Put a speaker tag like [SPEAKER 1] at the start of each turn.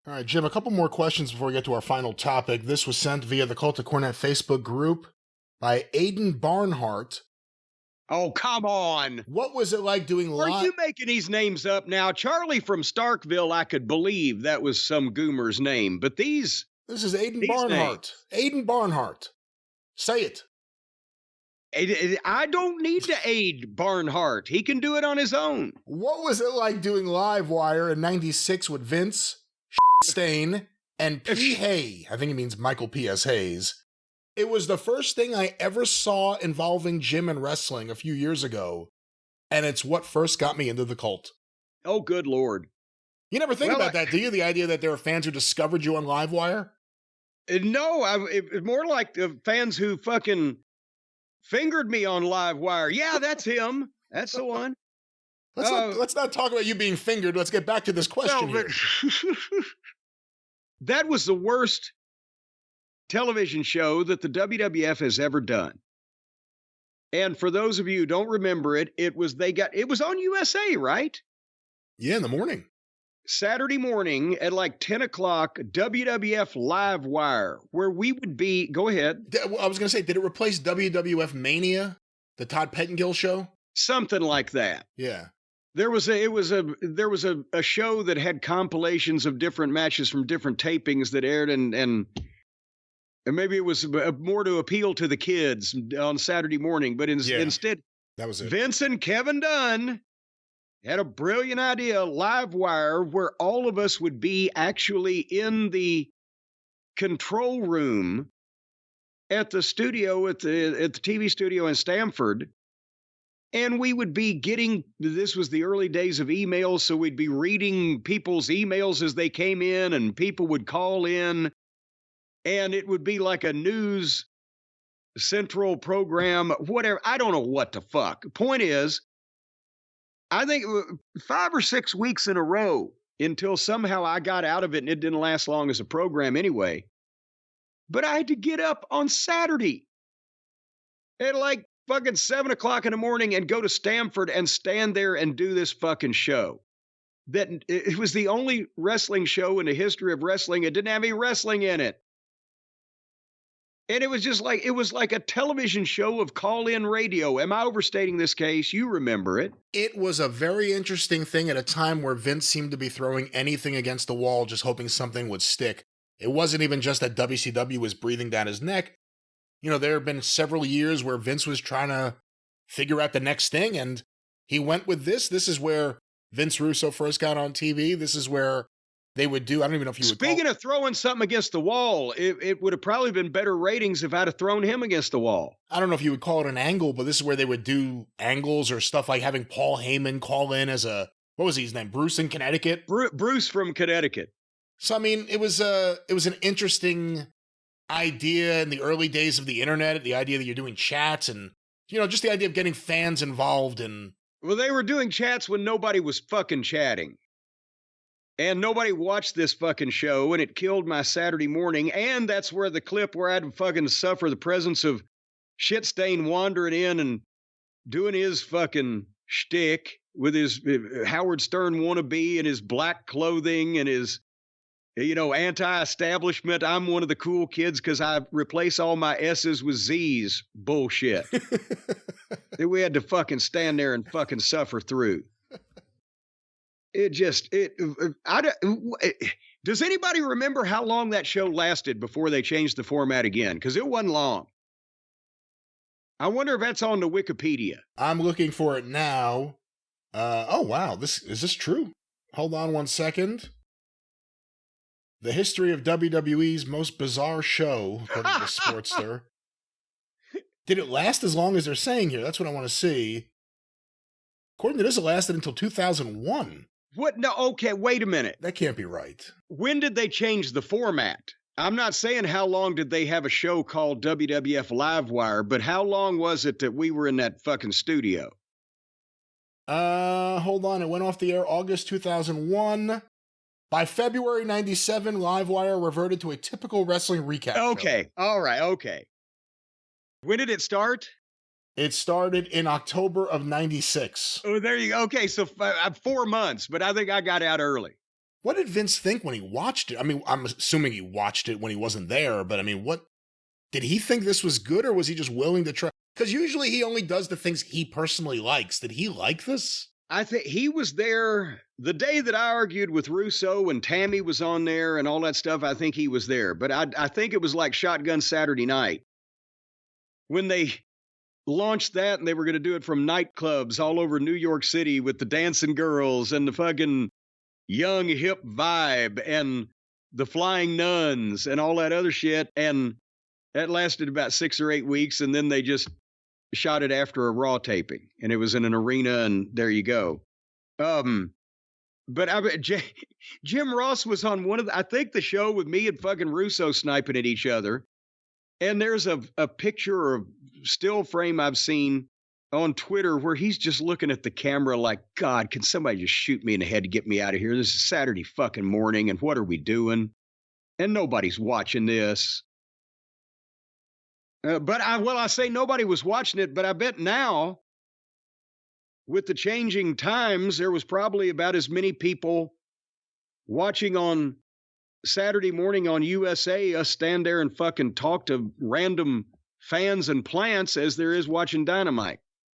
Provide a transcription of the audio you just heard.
[SPEAKER 1] All right, Jim, a couple more questions before we get to our final topic. This was sent via the Cult of Cornette Facebook group by Aiden Barnhart.
[SPEAKER 2] Oh, come on.
[SPEAKER 1] What was it like doing live?
[SPEAKER 2] Are you making these names up now? Charlie from Starkville, I could believe that was some goomer's name, but these...
[SPEAKER 1] This is Aiden Barnhart. Names. Aiden Barnhart. Say it.
[SPEAKER 2] I don't need to aid Barnhart. He can do it on his own.
[SPEAKER 1] What was it like doing LiveWire in '96 with Vince, Stain, and P. Hay? I think he means Michael P.S. Hayes. It was the first thing I ever saw involving Jim and wrestling a few years ago, and it's what first got me into the cult.
[SPEAKER 2] Oh, good Lord.
[SPEAKER 1] You never think about that, do you? The idea that there are fans who discovered you on LiveWire?
[SPEAKER 2] No, it's more like the fans who fucking fingered me on LiveWire. Yeah, that's him. That's the one.
[SPEAKER 1] Let's not talk about you being fingered. Let's get back to this question here.
[SPEAKER 2] That was the worst television show that the WWF has ever done. And for those of you who don't remember it, it was on USA, right?
[SPEAKER 1] Yeah, in the morning.
[SPEAKER 2] Saturday morning at like 10 o'clock, WWF Livewire, where we would be, go ahead.
[SPEAKER 1] I was going to say, did it replace WWF Mania, the Todd Pettengill show?
[SPEAKER 2] Something like that.
[SPEAKER 1] Yeah.
[SPEAKER 2] There was a show that had compilations of different matches from different tapings that aired, and maybe it was more to appeal to the kids on Saturday morning, but instead,
[SPEAKER 1] that was it.
[SPEAKER 2] Vince and Kevin Dunn had a brilliant idea, Livewire, where all of us would be actually in the control room at the studio, at the TV studio in Stamford. And we would be this was the early days of emails, so we'd be reading people's emails as they came in, and people would call in, and it would be like a news central program, whatever. I don't know what the fuck. Point is, I think 5 or 6 weeks in a row until somehow I got out of it, and it didn't last long as a program anyway. But I had to get up on Saturday at like fucking 7 o'clock in the morning and go to Stamford and stand there and do this fucking show. That it was the only wrestling show in the history of wrestling. It didn't have any wrestling in it. And it was like a television show of call-in radio. Am I overstating this case? You remember it.
[SPEAKER 1] It was a very interesting thing at a time where Vince seemed to be throwing anything against the wall, just hoping something would stick. It wasn't even just that WCW was breathing down his neck. You know, there have been several years where Vince was trying to figure out the next thing, and he went with this. This is where Vince Russo first got on TV. This is where they would do, I don't even know if you would
[SPEAKER 2] Speaking of throwing something against the wall, it would have probably been better ratings if I'd have thrown him against the wall.
[SPEAKER 1] I don't know if you would call it an angle, but this is where they would do angles or stuff like having Paul Heyman call in as what was his name? Bruce in Connecticut?
[SPEAKER 2] Bruce from Connecticut.
[SPEAKER 1] So, I mean, it was an interesting idea in the early days of the internet, the idea that you're doing chats and, you know, just the idea of getting fans involved in.
[SPEAKER 2] Well, they were doing chats when nobody was fucking chatting. And nobody watched this fucking show, and it killed my Saturday morning. And that's where the clip where I had to fucking suffer the presence of Shitstain wandering in and doing his fucking shtick with his Howard Stern wannabe and his black clothing and his, you know, anti-establishment. I'm one of the cool kids because I replace all my S's with Z's bullshit. That we had to fucking stand there and fucking suffer through. Does anybody remember how long that show lasted before they changed the format again? Because it wasn't long. I wonder if that's on the Wikipedia.
[SPEAKER 1] I'm looking for it now. Oh, wow. Is this true? Hold on one second. The history of WWE's most bizarre show, according to Sportster. Did it last as long as they're saying here? That's what I want to see. According to this, it lasted until 2001.
[SPEAKER 2] What? No, okay, wait a minute.
[SPEAKER 1] That can't be right.
[SPEAKER 2] When did they change the format? I'm not saying how long did they have a show called WWF Livewire, but how long was it that we were in that fucking studio?
[SPEAKER 1] Hold on. It went off the air August 2001. By February 97, Livewire reverted to a typical wrestling recap show.
[SPEAKER 2] Okay, all right, okay. When did it start?
[SPEAKER 1] It started in October of 96.
[SPEAKER 2] Oh, there you go. Okay, so 4 months, but I think I got out early.
[SPEAKER 1] What did Vince think when he watched it? I mean, I'm assuming he watched it when he wasn't there, but I mean, what did he think this was good, or was he just willing to try? Because usually he only does the things he personally likes. Did he like this?
[SPEAKER 2] I think he was there the day that I argued with Russo and Tammy was on there and all that stuff. I think he was there, but I think it was like Shotgun Saturday Night when they launched that and they were going to do it from nightclubs all over New York City with the dancing girls and the fucking young hip vibe and the flying nuns and all that other shit. And that lasted about 6 or 8 weeks. And then they just shot it after a Raw taping and it was in an arena and there you go. But Jim Ross was on one of I think the show with me and fucking Russo sniping at each other. And there's a picture or still frame I've seen on Twitter where he's just looking at the camera like, God, can somebody just shoot me in the head to get me out of here? This is Saturday fucking morning and what are we doing? And nobody's watching this. But I say nobody was watching it, but I bet now, with the changing times, there was probably about as many people watching on Saturday morning on USA, us stand there and fucking talk to random fans and plants as there is watching Dynamite.